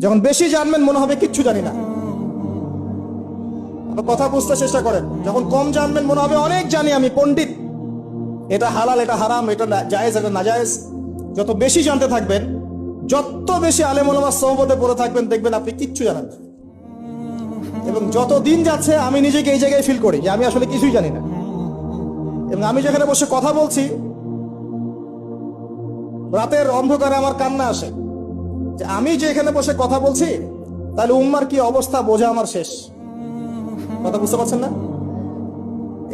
যখন বেশি জানবেন মনে হবে কিচ্ছু জানি না। কথা বুঝতে চেষ্টা করেন। যখন কম জানবেন মনে হবে অনেক জানি, আমি পণ্ডিত, এটা হালাল এটা হারাম, এটা জায়েজ এটা নাজায়েজ। যত বেশি জানতে থাকবেন, যত বেশি আলেম ওলামার সোহবতে পড়ে থাকবেন, দেখবেন আপনি কিচ্ছু জানেন না। এবং যত দিন যাচ্ছে আমি নিজেকে এই জায়গায় ফিল করি যে আমি আসলে কিছুই জানি না। এবং আমি যেখানে বসে কথা বলছি, রাতের অন্ধকারে আমার কান্না আসে যে আমি যে এখানে বসে কথা বলছি, তাহলে উম্মার কি অবস্থা বোঝা আমার শেষ। কথা বুঝতে পারছেন না?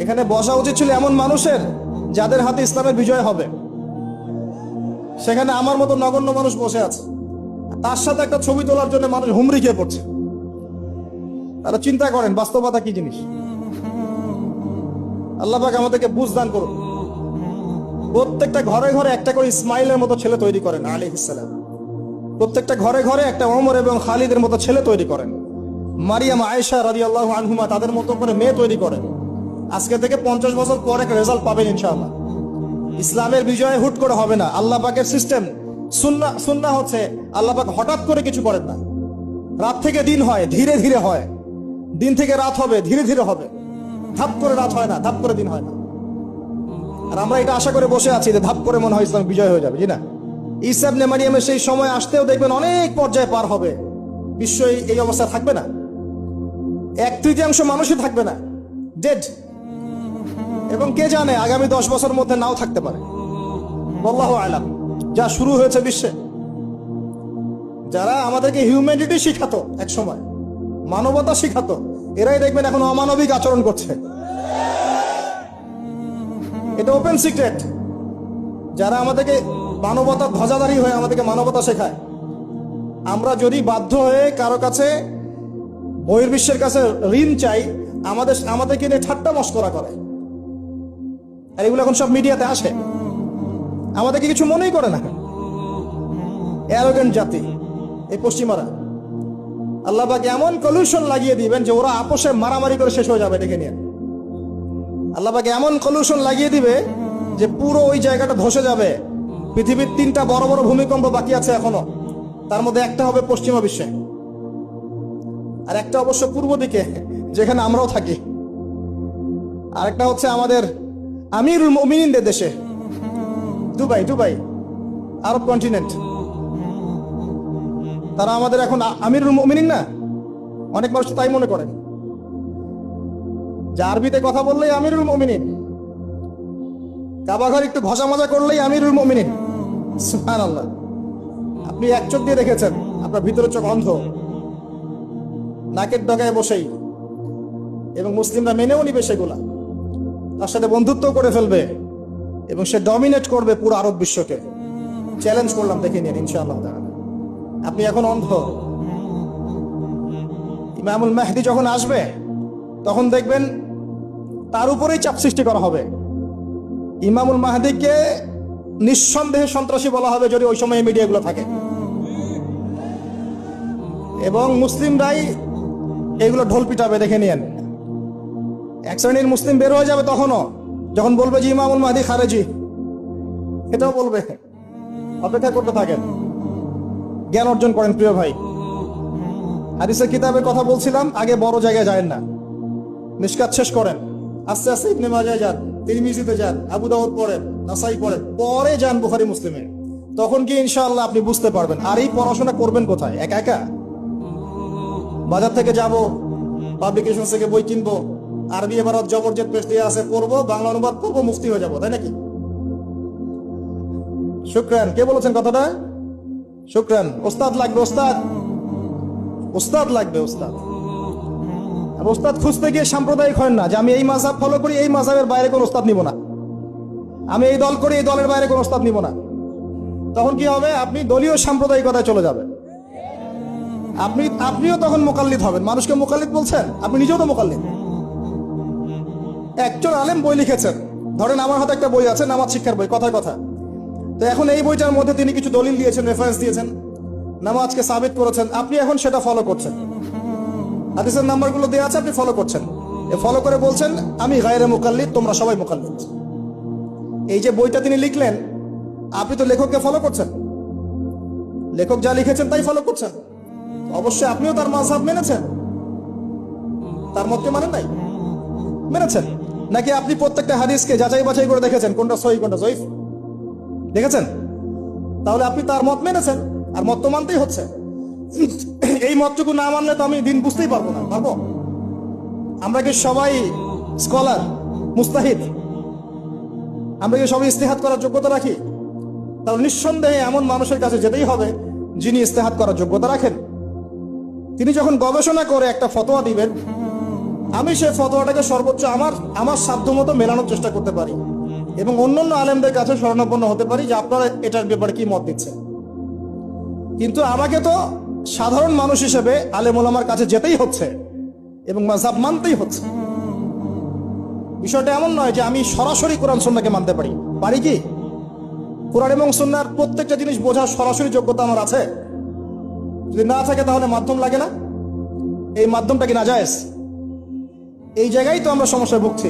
এখানে বসা উচিত ছিল এমন মানুষের যাদের হাতে ইসলামের বিজয় হবে। সেখানে আমার মতো নগণ্য মানুষ বসে আছে, তার সাথে একটা ছবি তোলার জন্য মানুষ হুমড়ি খেয়ে পড়ছে। তারা চিন্তা করেন বাস্তবতা কি জিনিস। আল্লাহ পাক আমাদেরকে বুঝ দান করুন। প্রত্যেকটা ঘরে ঘরে একটা করে ইসমাইলের মতো ছেলে তৈরি করেন আলাইহিস সালাম। প্রত্যেকটা ঘরে ঘরে একটা ওমর এবং খালিদের মতো ছেলে তৈরি করেন। মারিয়াম আয়েশা রাদিয়াল্লাহু আনহুমা তাদের মতো করে মেয়ে তৈরি করেন। আজকে থেকে 50 বছর পরে একটা রেজাল্ট পাবেন ইনশাআল্লাহ। ইসলামের বিজয় হুট করে হবে না। আল্লাহ পাকের সিস্টেম সুন্নাহ হচ্ছে আল্লাহ পাক হঠাৎ করে কিছু করেন না। রাত থেকে দিন হয়, ধীরে ধীরে হয়। দিন থেকে রাত হবে, ধীরে ধীরে হবে। ধাপ করে রাত হয় না, ধাপ করে দিন হয় না। আর আমরা এটা আশা করে বসে আছি যে ধাপ করে মনে হয় ইসলাম বিজয় হয়ে যাবে, জি না। ঈসা ইবনে মারিয়ামের সেই সময় আসতেও দেখবেন অনেক পর্যায়ে পার হবে। বিশ্ব এই অবস্থা থাকবে না, 1/3 মানুষই থাকবে না, ডেড। এবং কে জানে আগামী 10 বছরের মধ্যে নাও থাকতে পারে, আল্লাহু আলাম। যা শুরু হয়েছে বিশ্বে, যারা আমাদেরকে হিউম্যানিটি শিখাতো, এক সময় মানবতা শিখাতো, এরাই দেখবেন এখন অমানবিক আচরণ করছে। এটা ওপেন সিক্রেট। যারা আমাদেরকে মানবতা ধ্বজাধারী হয়ে আমাদেরকে মানবতা শেখায়, আমরা যদি বাধ্য হয়ে কারো কাছে বহির্বিশ্বের কাছে ঋণ চাই, আমাদেরকে নিয়ে ঠাট্টা মশকরা করে। আর এগুলো এখন সব মিডিয়াতে আসে, আমাদেরকে কিছু মনেই করে না। অ্যারোগেন্ট জাতি এই পশ্চিমারা। আল্লাহ পাক এমন কলিউশন লাগিয়ে দিবেন যে ওরা আপোষে মারামারি করে শেষ হয়ে যাবে এটাকে নিয়ে। আল্লাহ পাক এমন কলিউশন লাগিয়ে দিবে যে পুরো ওই জায়গাটা ধসে যাবে। পৃথিবীর 3টা বড় বড় ভূমিকম্প বাকি আছে এখনো, তার মধ্যে একটা হবে পশ্চিমা বিশ্বে, আর একটা অবশ্য পূর্ব দিকে যেখানে আমরাও থাকি, আর একটা হচ্ছে আমাদের আমিরুল মুমিনিনদের দেশে, দুবাই আরব কন্টিনেন্ট। তারা আমাদের এখন আমিরুল মুমিনিন না, অনেক মানুষ তাই মনে করেন যে আরবিতে কথা বললেই আমিরুল মুমিনিন, কাবাঘর একটু ঘষা মজা করলেই আমিরুল মুমিনিন। সুবহানাল্লাহ। আপনি এক চোখ দিয়ে দেখেছেন, আপনার ভিতরে চোখ অন্ধ, নাকের ডগায় বসেই। এবং মুসলিমরা মেনেও নিবে সেগুলা, তার সাথে বন্ধুত্ব করে ফেলবে এবং সে ডমিনেট করবে পুরো আরব বিশ্বকে। চ্যালেঞ্জ করলাম, দেখে নিন ইনশাআল্লাহ। আপনি এখন অন্ধ। ইমামুল মেহদি যখন আসবে তখন দেখবেন তার উপরেই চাপ সৃষ্টি করা হবে। ইমামুল মাহদিকে নিঃসন্দেহে সন্ত্রাসী বলা হবে যদি ওই সময় মিডিয়াগুলো থাকে, এবং মুসলিমরাই এগুলো ঢোল পিটাবে, দেখে নিয়েন। এক শ্রেণীর মুসলিম বের হয়ে যাবে তখনও, যখন বলবে যে ইমামুল মাহদি খারেজি, এটাও বলবে। অপেক্ষা করতে থাকেন, জ্ঞান অর্জন করেন প্রিয় ভাই। হাদিসের কিতাবের কথা বলছিলাম, আগে বড় জায়গায় যায় না, মিশকাত শেষ করেন, আস্তে আস্তে ইবনে মাজাহ যান, তিরমিজিতে যান, আবু দাউদ পড়েন, নাসাই পড়েন, পরে যান বুখারী মুসলিমে। তখন কি ইনশাআল্লাহ আপনি বুঝতে পারবেন। আর এই পড়াশোনা করবেন কোথায়? একা একা? বাজার থেকে যাব, পাবলিকেশন থেকে বই কিনবো, আরবি ইবারত জবরজেদ পেশ দিয়ে আছে, পড়বো, বাংলা অনুবাদ করবো, মুফতি হয়ে যাবো, তাই নাকি? শুকরান। কে বলেছেন কথাটা? শুকরান। ওস্তাদ লাগবে, ওস্তাদ লাগবে, ওস্তাদ। আর ওস্তাদ খুঁজতে গিয়ে সাম্প্রদায়িক হয় না যে আমি এই মাযহাব ফলো করি, এই মাযহাবের বাইরে কোন ওস্তাদ নিব না, আমি এই দল করি, এই দলের বাইরে কোন ওস্তাদ নিব না। তখন কি হবে? আপনি দলীয় সাম্প্রদায়িকতায় চলে যাবেন। আপনিও তখন মুকাল্লিদ হবেন। মানুষকে মুকাল্লিদ বলছেন, আপনি নিজেও তো মুকাল্লিদ। একজন আলেম বই লিখেছেন, ধরেন আমার হাতে একটা বই আছে, নামাজ শিক্ষার বই, কথায় কথা। তো এখন এই বইটার মধ্যে তিনি কিছু দলিল দিয়েছেন, রেফারেন্স দিয়েছেন, নামাজকে সাবিত করেছেন, আপনি এখন সেটা ফলো করছেন। হাদিসের নাম্বারগুলো দেওয়া আছে, আপনি ফলো করছেন। ফলো করে বলছেন আমি গায়রে মুকাল্লিদ, তোমরা সবাই মুকাল্লিদ। এই যে বইটা তিনি লিখলেন, আপনি তো লেখককে ফলো করছেন। লেখক যা লিখেছেন তাই ফলো করছেন, অবশ্যই আপনিও তার মাযহাব মেনেছেন, তার মতকে মানেন নাই, মেনেছেন। নাকি আপনি প্রত্যেকটা হাদিসকে যাচাই বাছাই করে দেখেছেন কোনটা সহিহ কোনটা জয়ীফ? দেখেছেন? তাহলে আপনি তার মত মেনেছেন, আর মত তো মানতেই হচ্ছে। এই মতটুকু না মানলে তো আমি দিন বুঝতেই পারবো না, পারবো? আমরা কি সবাই স্কলার, মুস্তাহিদ? আমরা কি সবাই ইস্তেহাদ করার যোগ্যতা রাখি? তাহলে নিঃসন্দেহে এমন মানুষের কাছে যেতেই হবে যিনি ইস্তেহাদ করার যোগ্যতা রাখেন। তিনি যখন গবেষণা করে একটা ফতোয়া দিবেন, আমি সেই ফতোয়াটাকে সর্বোচ্চ আমার সাধ্যমতো মেলানোর চেষ্টা করতে পারি এবং অন্যান্য আলেমদের কাছে শরণাপন্ন হতে পারি যে আপনারা এটার ব্যাপারে কি মত দিচ্ছেন। কিন্তু আমাকে তো সাধারণ মানুষ হিসেবে আলেম ওলামার কাছে যেতেই হচ্ছে এবং মাযহাব মানতেই হচ্ছে। বিষয়টা এমন নয় যে আমি সরাসরি কোরআন সুন্নাহকে মানতে পারি। পারি কি? কোরআন এবং সুন্নাহর প্রত্যেকটা জিনিস বোঝার সরাসরি যোগ্যতা আমার আছে? যদি না থাকে তাহলে মাধ্যম লাগে না? এই মাধ্যমটা কি নাজায়েজ? এই জায়গায় তো আমরা সমস্যায় ভুগছি।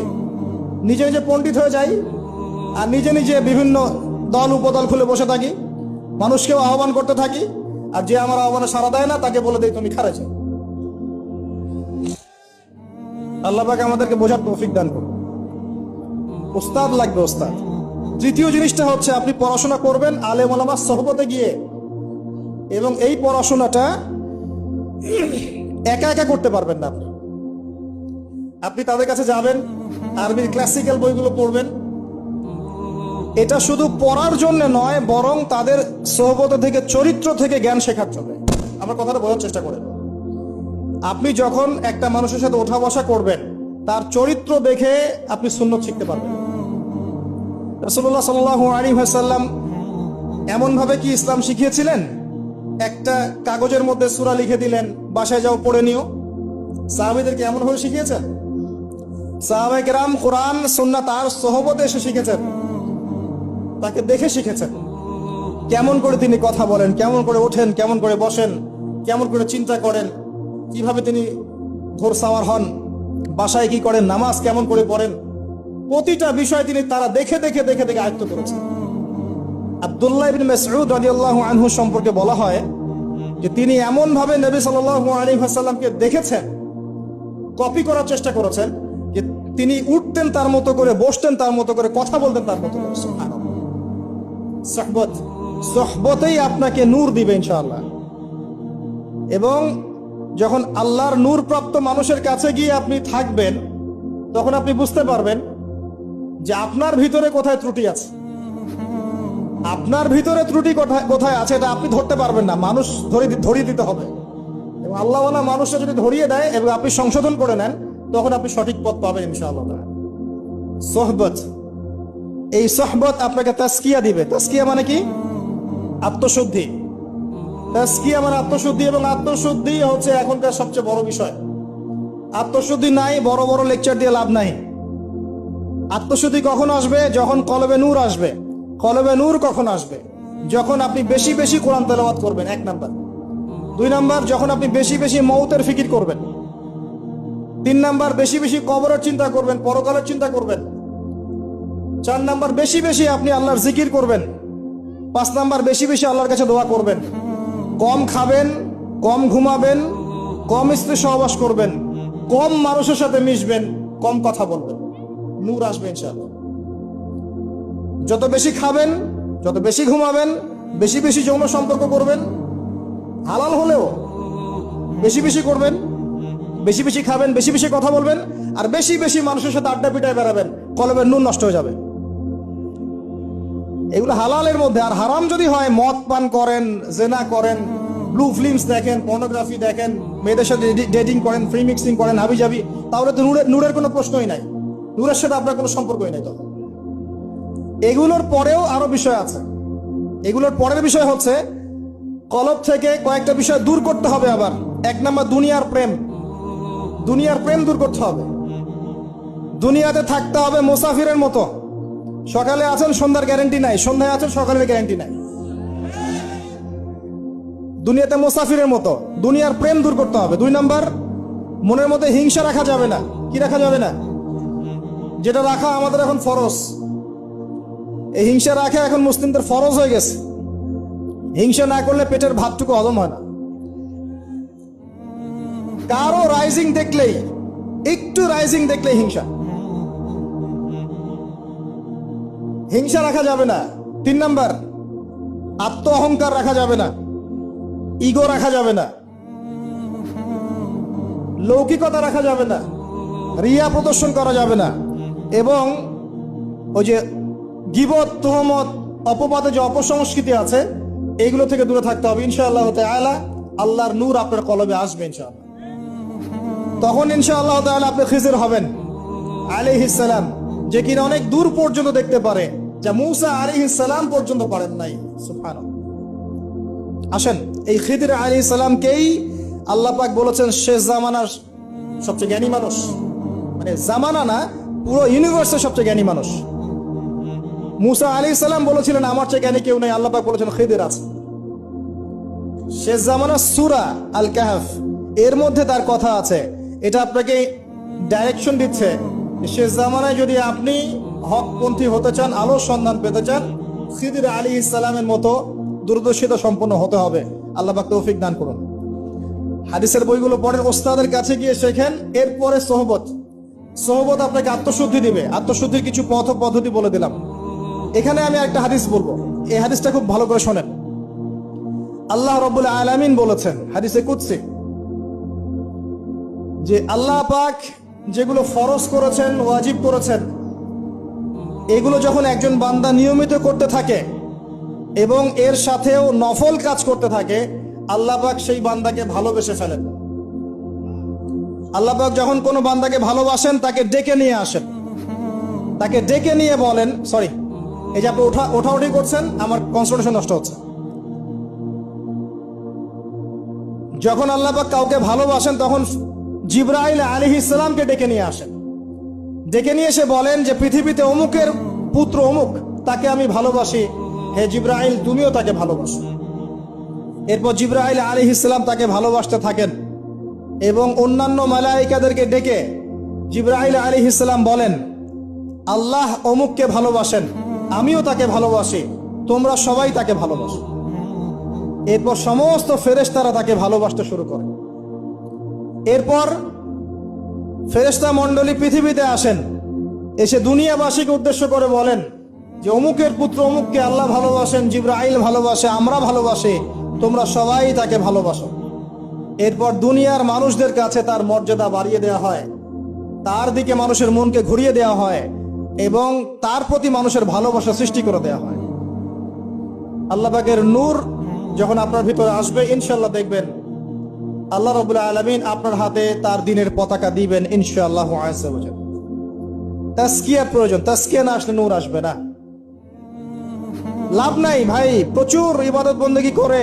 নিজে নিজে পণ্ডিত হয়ে যাই আর নিজে নিজে বিভিন্ন দল উপদল খুলে বসে থাকি, মানুষকেও আহ্বান করতে থাকি, আর যে আমার আহ্বানে সাড়া দেয় না তাকে বলে দেই তুমি খারেজ। আল্লাহ পাক আমাদেরকে বোঝার তৌফিক দান করুন। উস্তাদ লাগবে, উস্তাদ। তৃতীয় জিনিসটা হচ্ছে আপনি পড়াশোনা করবেন আলেম ওলামার সোহবতে গিয়ে, এবং এই পড়াশোনাটা একা একা করতে পারবেন না। আপনি তাদের কাছে যাবেন, আরবির ক্লাসিক্যাল বইগুলো পড়বেন। এটা শুধু পড়ার জন্য নয়, বরং তাদের সোহবত থেকে, চরিত্র থেকে জ্ঞান শেখার জন্য। আমার কথাটা বোঝার চেষ্টা করেন। আপনি যখন একটা মানুষের সাথে ওঠা বসা করবেন, তার চরিত্র দেখে আপনি সুন্নত শিখতে পারবেন। রাসূলুল্লাহ সাল্লাল্লাহু আলাইহি ওয়াসাল্লাম এমন ভাবে কি ইসলাম শিখিয়েছিলেন? একটা কাগজের মধ্যে সূরা লিখে দিলেন, বাসায় যাও পড়ে নিও। সাহাবীদেরকে এমন ভাবে শিখিয়েছেন? সাহাবায়ে কেরাম কোরআন সুন্নাহ তার সোহবতে এসে শিখেছেন, তাকে দেখে শিখেছেন। কেমন করে তিনি কথা বলেন, কেমন করে ওঠেন, কেমন করে বসেন, কেমন করে চিন্তা করেন, কিভাবে তিনি ঘোড়সাওয়ার হন, বাসায় কি করেন, নামাজ কেমন করে পড়েন, প্রতিটা বিষয় তিনি তারা দেখে দেখে দেখে দেখে আয়ত্ত করেছেন। আব্দুল্লাহ ইবনে মাসউদ রাদিয়াল্লাহু আনহু সম্পর্কে বলা হয় যে তিনি এমন ভাবে নবী সাল্লাল্লাহু আলাইহি ওয়াসাল্লামকে দেখেছেন, কপি করার চেষ্টা করেছেন, যে তিনি উঠতেন তার মতো করে, বসতেন তার মতো করে, কথা বলতেন তার মতো করে। সুবহানাল্লাহ। সোহবতেই আপনাকে নূর দিবে ইনশাআল্লাহ। এবং যখন আল্লাহর নূর প্রাপ্ত মানুষের কাছে গিয়ে আপনি থাকবেন, তখন আপনি বুঝতে পারবেন যে আপনার ভিতরে কোথায় ত্রুটি আছে। আপনার ভিতরে ত্রুটি কোথায় আছে এটা আপনি ধরতে পারবেন না, মানুষ ধরিয়ে দিতে হবে। এবং আল্লাহওয়ালা মানুষরা যদি ধরিয়ে দেয় এবং আপনি সংশোধন করে নেন, তখন আপনি সঠিক পথ পাবেন ইনশাআল্লাহ। সোহবত, এই সোহবত আপনাকে তাসকিয়া দিবে। তাসকিয়া মানে কি? আত্মশুদ্ধি। তাসকিয়া মানে আত্মশুদ্ধি, এবং আত্মশুদ্ধি হচ্ছে এখনকার সবচেয়ে বড় বিষয়। আত্মশুদ্ধি নাই, বড় বড় লেকচার দিয়ে লাভ নাই। আত্মশুদ্ধি কখন আসবে? যখন কলবে নূর আসবে। কলবে নূর কখন আসবে? যখন আপনি বেশি বেশি কোরআন তেলাওয়াত করবেন, 1 নাম্বার। 2 নাম্বার, যখন আপনি বেশি বেশি মৌতের ফিকির করবেন। 3 নাম্বার, বেশি বেশি কবরের চিন্তা করবেন, পরকালের চিন্তা করবেন। 4 নাম্বার, বেশি বেশি আপনি আল্লাহর জিকির করবেন। 5 নাম্বার, বেশি বেশি আল্লাহর কাছে দোয়া করবেন। কম খাবেন, কম ঘুমাবেন, কম স্ত্রী সহবাস করবেন, কম মানুষের সাথে মিশবেন, কম কথা বলবেন। নূর আসবে ইনশাআল্লাহ। যত বেশি খাবেন, যত বেশি ঘুমাবেন, বেশি বেশি যৌন সম্পর্ক করবেন, হালাল হলেও বেশি বেশি করবেন, বেশি বেশি খাবেন, বেশি বেশি কথা বলবেন, আর বেশি বেশি মানুষের সাথে আড্ডা পিটায় বেড়াবেন, কলবের নূর নষ্ট হয়ে যাবে। এগুলো হালালের মধ্যে। আর হারাম যদি হয়, মদ পান করেন, জেনা করেন, ব্লু ফিল্মস দেখেন, পর্নোগ্রাফি দেখেন, মেয়েদের সাথে ডেটিং করেন, ফ্রি মিক্সিং করেন, হাবিজাবি, তাহলে তো নূরের কোনো প্রশ্নই নাই, নূরের সাথে আপনার কোনো সম্পর্কই নাই। তখন এগুলোর পরেও আরো বিষয় আছে। এগুলোর পরের বিষয় হচ্ছে কলব থেকে কয়েকটা বিষয় দূর করতে হবে। আবার 1 নাম্বার, দুনিয়ার প্রেম। দুনিয়ার প্রেম দূর করতে হবে। দুনিয়াতে থাকতে হবে মুসাফিরের মতো। সকালে আছেন, সন্ধ্যার গ্যারান্টি নাই, সন্ধ্যায় আছেন, সকালের গ্যারান্টি নাই। দুনিয়াতে মুসাফিরের মতো। দুনিয়ার প্রেম দূর করতে হবে। 2 নাম্বার, মনের মধ্যে হিংসা রাখা যাবে না। কি রাখা যাবে না? যেটা রাখা আমাদের এখন ফরজ। এই হিংসা রাখা এখন মুসলিমদের ফরজ হয়ে গেছে। হিংসা না করলে পেটের ভাতটুকু হজম হয় না। কারো রাইজিং দেখলেই, একটু রাইজিং দেখলেই হিংসা। হিংসা রাখা যাবে না। 3 নাম্বার, আত্ম অহংকার রাখা যাবে না, ইগো রাখা যাবে না, লৌকিকতা রাখা যাবে না, রিয়া প্রদর্শন করা যাবে না, এবং ওই যে গীবত, তুহমত, অপবাদে যে অপসংস্কৃতি আছে এইগুলো থেকে দূরে থাকতে হবে। ইনশাআল্লাহ তাআলা আল্লাহর নূর আপনার কলবে আসবে ইনশাআল্লাহ। তখন ইনশাআল্লাহ তাআলা আপনি খিজির হবেন আলাইহিস সালাম, যে কিনা অনেক দূর পর্যন্ত দেখতে পারে, যা মূসা আলাইহিস সালাম পর্যন্ত পারেন নাই। সুবহানাল্লাহ। আসেন, এই খিদির আলাইহিস সালামকেই আল্লাহ পাক বলেছেন শেষ জামানার সবচেয়ে জ্ঞানী মানুষ। মানে জামানা না, পুরো ইউনিভার্সের সবচেয়ে জ্ঞানী মানুষ। মূসা আলাইহিস সালাম বলেছিলেন আমার চেয়ে জ্ঞানী কেউ নেই, আল্লাহ পাক বলেছেন খিদির আছে। শেষ জামানার সূরা আল কাহফ এর মধ্যে তার কথা আছে। এটা আপনাকে ডাইরেকশন দিচ্ছে, শেষ জামানায় যদি আপনি হকপন্থী হতে চান, আলোর সন্ধান পেতে চান, খিদির আলাইহিস সালামের মতো দূরদর্শিতা সম্পন্ন হতে হবে। আল্লাহ পাক তৌফিক দান করুন। হাদিসের বইগুলো পড়েন, ওস্তাদের কাছে গিয়ে শেখেন। এরপরে সোহবত। সোহবত আপনাকে আত্মশুদ্ধি দিবে। আত্মশুদ্ধির কিছু পথ পদ্ধতি বলে দিলাম। এখানে আমি একটা হাদিস বলবো, এই হাদিসটা খুব ভালো করে শোনেন। আল্লাহ রাব্বুল আলামিন বলেছেন হাদিসে কুদসি, যে আল্লাহ পাক যেগুলো ফরজ করেছেন, ওয়াজিব করেছেন, এগুলো যখন একজন বান্দা নিয়মিত করতে থাকে এবং এর সাথেও নফল কাজ করতে থাকে, আল্লাহ পাক সেই বান্দাকে ভালোবেসে ফেলেন। আল্লাহ পাক যখন কোনো বান্দাকে ভালোবাসেন, তাকে ডেকে নিয়ে আসেন, তাকে ডেকে নিয়ে বলেন, সরি, এই যে আপনি ওঠাউঠি করছেন, আমার কনসেন্ট্রেশন নষ্ট হচ্ছে। যখন আল্লাহ পাক কাউকে ভালোবাসেন, তখন জিবরাইল আলাইহিস সালামকে ডেকে নিয়ে আসেন। ডেকে নিয়ে এসে বলেন যে পৃথিবীতে অমুকের পুত্র অমুক, তাকে আমি ভালোবাসি, হে জিবরাইল তুমিও তাকে ভালোবাসো। এরপর জিবরাইল আলাইহিস সালাম তাকে ভালোবাসতে থাকেন এবং অন্যান্য মালায়েকাদেরকে ডেকে জিবরাইল আলাইহিস সালাম বলেন, আল্লাহ অমুককে ভালোবাসেন, আমিও তাকে ভালোবাসি, তোমরা সবাই তাকে ভালোবাসো। এরপর সমস্ত ফেরেশতারা তাকে ভালোবাসতে শুরু করে। এরপর ফেরেশতা মণ্ডলী পৃথিবীতে আসেন, এসে দুনিয়াবাসীকে উদ্দেশ্য করে বলেন যে অমুকের পুত্র অমুককে আল্লাহ ভালোবাসেন, জিবরাইল ভালোবাসে, আমরা ভালোবাসি, তোমরা সবাই তাকে ভালোবাসো। এরপর দুনিয়ার মানুষদের কাছে তার মর্যাদা বাড়িয়ে দেওয়া হয়, তার দিকে মানুষের মনকে ঘুরিয়ে দেওয়া হয় এবং তার প্রতি মানুষের ভালোবাসা সৃষ্টি করে দেওয়া হয়। আল্লাহ পাকের নূর যখন আপনার ভিতরে আসবে, ইনশাআল্লাহ দেখবেন আল্লাহ রাব্বুল আলামিন আপনার হাতে তার দ্বীনের পতাকা দিবেন ইনশাআল্লাহ আযজা ওয়া জাল। তাসকিয়া প্রয়োজন, তাসকিয়া না আসলে নূর আসবে না। লাভ নাই ভাই, প্রচুর ইবাদত বন্দেগী করে